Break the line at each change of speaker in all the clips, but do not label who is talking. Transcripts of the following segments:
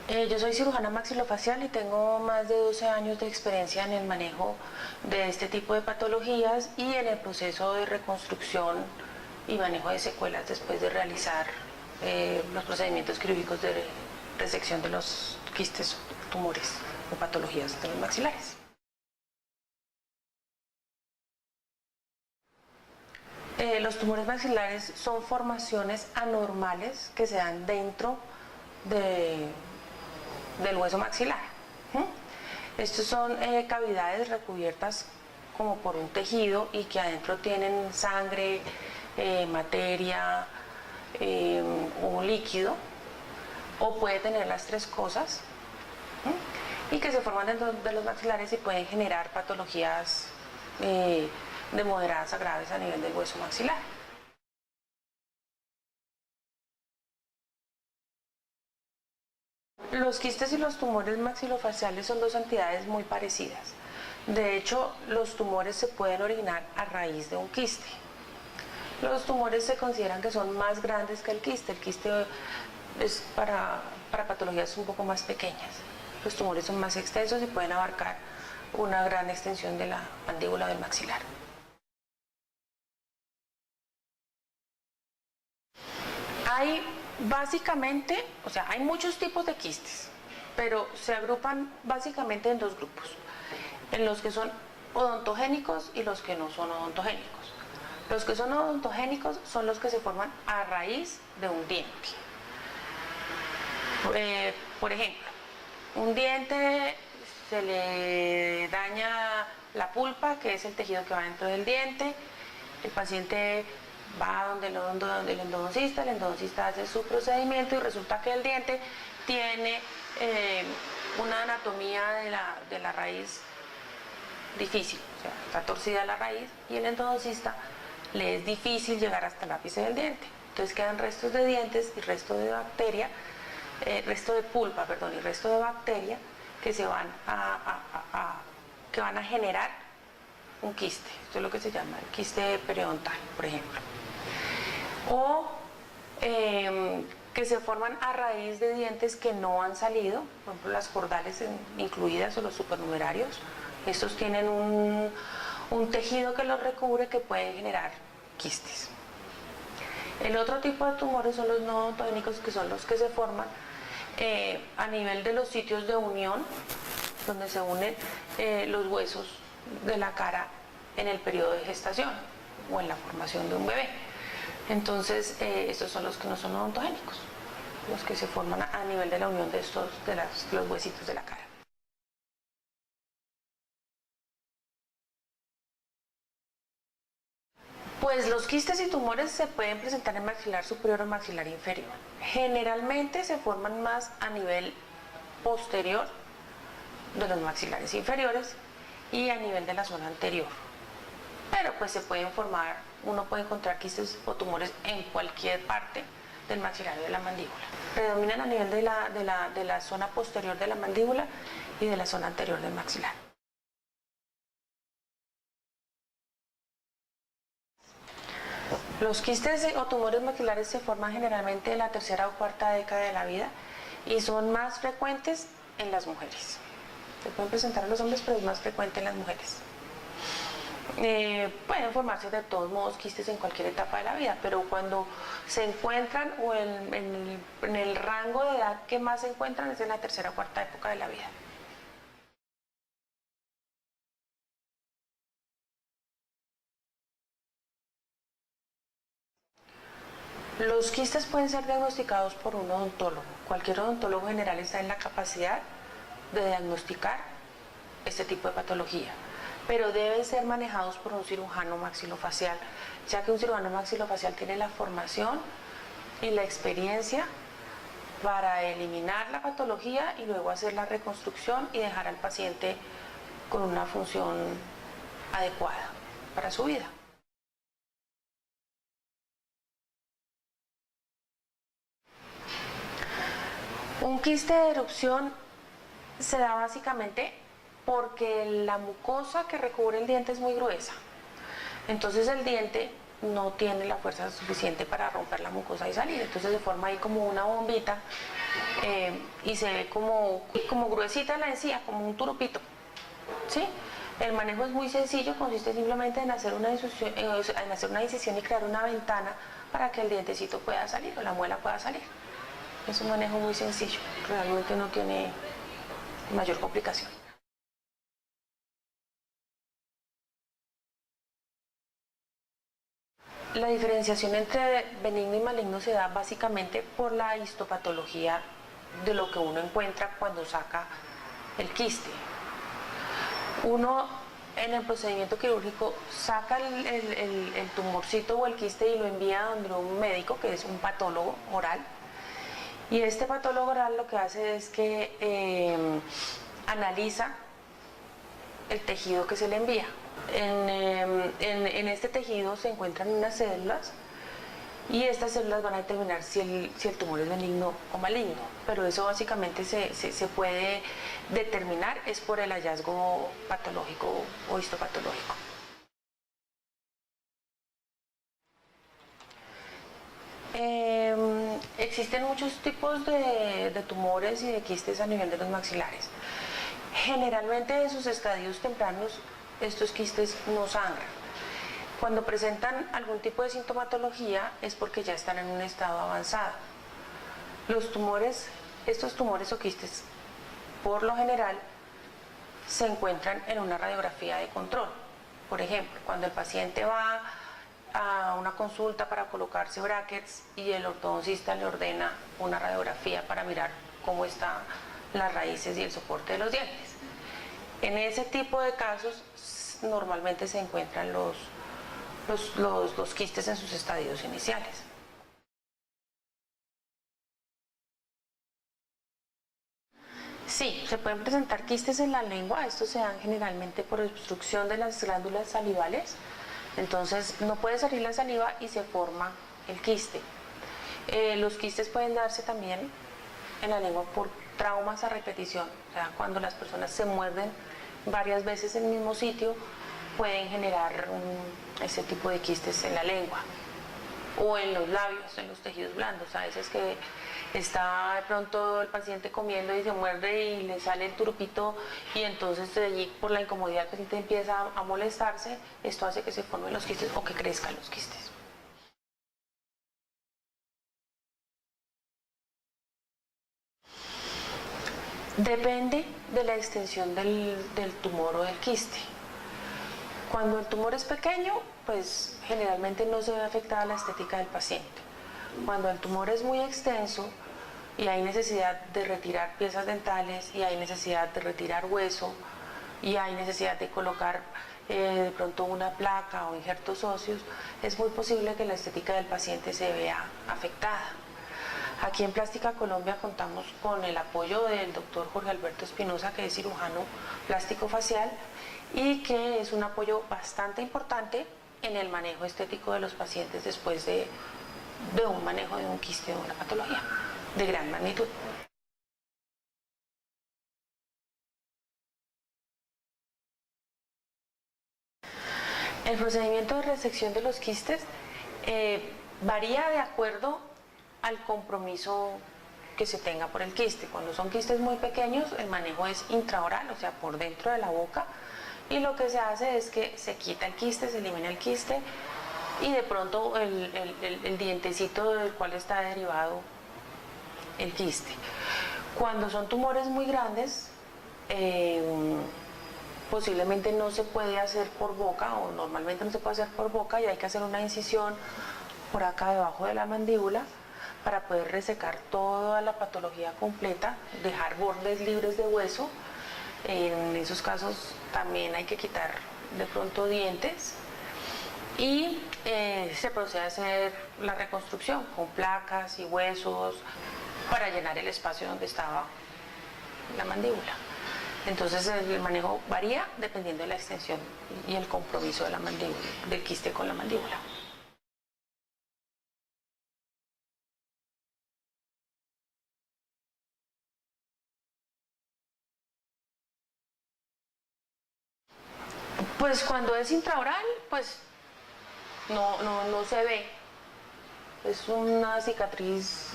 Yo soy cirujana maxilofacial y tengo más de 12 años de experiencia en el manejo de este tipo de patologías y en el proceso de reconstrucción y manejo de secuelas después de realizar los procedimientos quirúrgicos de resección de los quistes, tumores o patologías de los maxilares. Los tumores maxilares son formaciones anormales que se dan dentro del hueso maxilar. Estos son cavidades recubiertas como por un tejido y que adentro tienen sangre, materia o líquido, o puede tener las tres cosas, y que se forman dentro de los maxilares y pueden generar patologías de moderadas a graves a nivel del hueso maxilar. Los quistes y los tumores maxilofaciales son dos entidades muy parecidas. De hecho, los tumores se pueden originar a raíz de un quiste. Los tumores se consideran que son más grandes que el quiste. El quiste es para patologías un poco más pequeñas. Los tumores son más extensos y pueden abarcar una gran extensión de la mandíbula del maxilar. Hay básicamente, hay muchos tipos de quistes, pero se agrupan básicamente en dos grupos, en los que son odontogénicos y los que no son odontogénicos. Los que son odontogénicos son los que se forman a raíz de un diente. Por ejemplo, un diente se le daña la pulpa, que es el tejido que va dentro del diente, el paciente va donde el endodoncista hace su procedimiento y resulta que el diente tiene una anatomía de la raíz difícil, está torcida la raíz y el endodoncista le es difícil llegar hasta el ápice del diente. Entonces quedan restos de dientes y resto de bacteria, resto de pulpa, perdón, y resto de bacteria que se van que van a generar un quiste. Esto es lo que se llama el quiste periodontal, por ejemplo. O que se forman a raíz de dientes que no han salido, por ejemplo las cordales incluidas o los supernumerarios. Estos tienen un tejido que los recubre que pueden generar quistes. El otro tipo de tumores son los no odontogénicos, que son los que se forman a nivel de los sitios de unión, donde se unen los huesos de la cara en el periodo de gestación o en la formación de un bebé. Entonces, estos son los que no son odontogénicos, los que se forman a nivel de la unión de los huesitos de la cara. Pues los quistes y tumores se pueden presentar en maxilar superior o maxilar inferior. Generalmente se forman más a nivel posterior de los maxilares inferiores y a nivel de la zona anterior. Pero pues se pueden formar, uno puede encontrar quistes o tumores en cualquier parte del maxilar de la mandíbula. Predominan a nivel de la zona posterior de la mandíbula y de la zona anterior del maxilar. Los quistes o tumores maxilares se forman generalmente en la tercera o cuarta década de la vida y son más frecuentes en las mujeres. Se pueden presentar en los hombres, pero es más frecuente en las mujeres. Pueden formarse de todos modos quistes en cualquier etapa de la vida, pero cuando se encuentran o en el rango de edad que más se encuentran es en la tercera o cuarta época de la vida. Los quistes pueden ser diagnosticados por un odontólogo. Cualquier odontólogo general está en la capacidad de diagnosticar este tipo de patología, pero deben ser manejados por un cirujano maxilofacial, ya que un cirujano maxilofacial tiene la formación y la experiencia para eliminar la patología y luego hacer la reconstrucción y dejar al paciente con una función adecuada para su vida. Un quiste de erupción se da básicamente porque la mucosa que recubre el diente es muy gruesa. Entonces el diente no tiene la fuerza suficiente para romper la mucosa y salir. Entonces se forma ahí como una bombita y se ve como gruesita la encía, como un turupito. ¿Sí? El manejo es muy sencillo, consiste simplemente en hacer una incisión y crear una ventana para que el dientecito pueda salir o la muela pueda salir. Es un manejo muy sencillo, realmente no tiene mayor complicación. La diferenciación entre benigno y maligno se da básicamente por la histopatología de lo que uno encuentra cuando saca el quiste. Uno en el procedimiento quirúrgico saca el tumorcito o el quiste y lo envía donde un médico, que es un patólogo oral, y este patólogo oral lo que hace es que analiza el tejido que se le envía. En este tejido se encuentran unas células y estas células van a determinar si el tumor es benigno o maligno, pero eso básicamente se puede determinar es por el hallazgo patológico o histopatológico. Existen muchos tipos de tumores y de quistes a nivel de los maxilares. Generalmente en sus estadios tempranos estos quistes no sangran. Cuando presentan algún tipo de sintomatología es porque ya están en un estado avanzado. Estos tumores o quistes, por lo general, se encuentran en una radiografía de control. Por ejemplo, cuando el paciente va a una consulta para colocarse brackets y el ortodoncista le ordena una radiografía para mirar cómo están las raíces y el soporte de los dientes. En ese tipo de casos normalmente se encuentran los quistes en sus estadios iniciales. Sí, se pueden presentar quistes en la lengua, estos se dan generalmente por obstrucción de las glándulas salivales, entonces no puede salir la saliva y se forma el quiste. Los quistes pueden darse también en la lengua por traumas a repetición, o sea, cuando las personas se muerden varias veces en el mismo sitio, pueden generar ese tipo de quistes en la lengua o en los labios, en los tejidos blandos. A veces que está de pronto el paciente comiendo y se muerde y le sale el turupito y entonces de allí por la incomodidad el paciente empieza a molestarse, esto hace que se formen los quistes o que crezcan los quistes. Depende de la extensión del tumor o del quiste. Cuando el tumor es pequeño, pues generalmente no se ve afectada la estética del paciente. Cuando el tumor es muy extenso y hay necesidad de retirar piezas dentales y hay necesidad de retirar hueso y hay necesidad de colocar de pronto una placa o injertos óseos, es muy posible que la estética del paciente se vea afectada. Aquí en Plástica Colombia contamos con el apoyo del doctor Jorge Alberto Espinosa, que es cirujano plástico facial y que es un apoyo bastante importante en el manejo estético de los pacientes después de un manejo de un quiste o una patología de gran magnitud. El procedimiento de resección de los quistes varía de acuerdo al compromiso que se tenga por el quiste. Cuando son quistes muy pequeños, el manejo es intraoral, o sea, por dentro de la boca, y lo que se hace es que se quita el quiste, se elimina el quiste y de pronto el dientecito del cual está derivado el quiste. Cuando son tumores muy grandes, posiblemente no se puede hacer por boca o normalmente no se puede hacer por boca y hay que hacer una incisión por acá debajo de la mandíbula para poder resecar toda la patología completa, dejar bordes libres de hueso. En esos casos también hay que quitar de pronto dientes y se procede a hacer la reconstrucción con placas y huesos para llenar el espacio donde estaba la mandíbula. Entonces el manejo varía dependiendo de la extensión y el compromiso de la mandíbula, del quiste con la mandíbula. Pues cuando es intraoral, pues no se ve. Es una cicatriz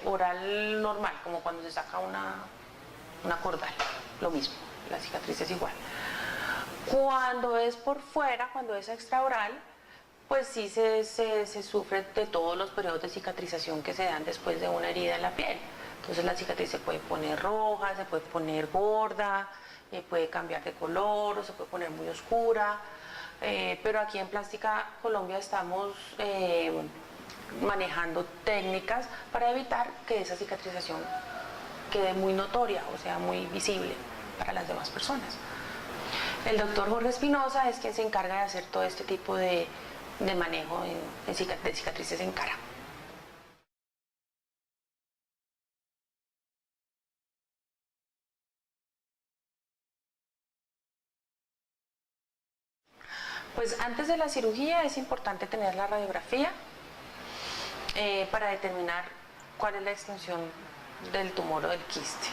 oral normal, como cuando se saca una cordal, lo mismo, la cicatriz es igual. Cuando es por fuera, cuando es extraoral, pues sí se sufre de todos los periodos de cicatrización que se dan después de una herida en la piel. Entonces la cicatriz se puede poner roja, se puede poner gorda, puede cambiar de color o se puede poner muy oscura. Pero aquí en Plástica Colombia estamos manejando técnicas para evitar que esa cicatrización quede muy notoria, o sea, muy visible para las demás personas. El doctor Jorge Espinosa es quien se encarga de hacer todo este tipo de manejo de cicatrices en cara. Pues antes de la cirugía es importante tener la radiografía para determinar cuál es la extensión del tumor o del quiste.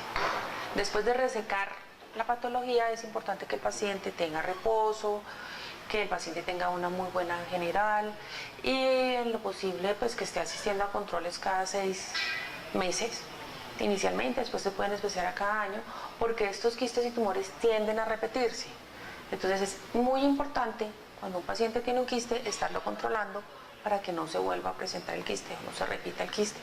Después de resecar la patología es importante que el paciente tenga reposo, que el paciente tenga una muy buena general y en lo posible pues que esté asistiendo a controles cada 6 meses inicialmente, después se pueden especiar a cada año porque estos quistes y tumores tienden a repetirse. Entonces es muy importante cuando un paciente tiene un quiste estarlo controlando para que no se vuelva a presentar el quiste, no se repita el quiste.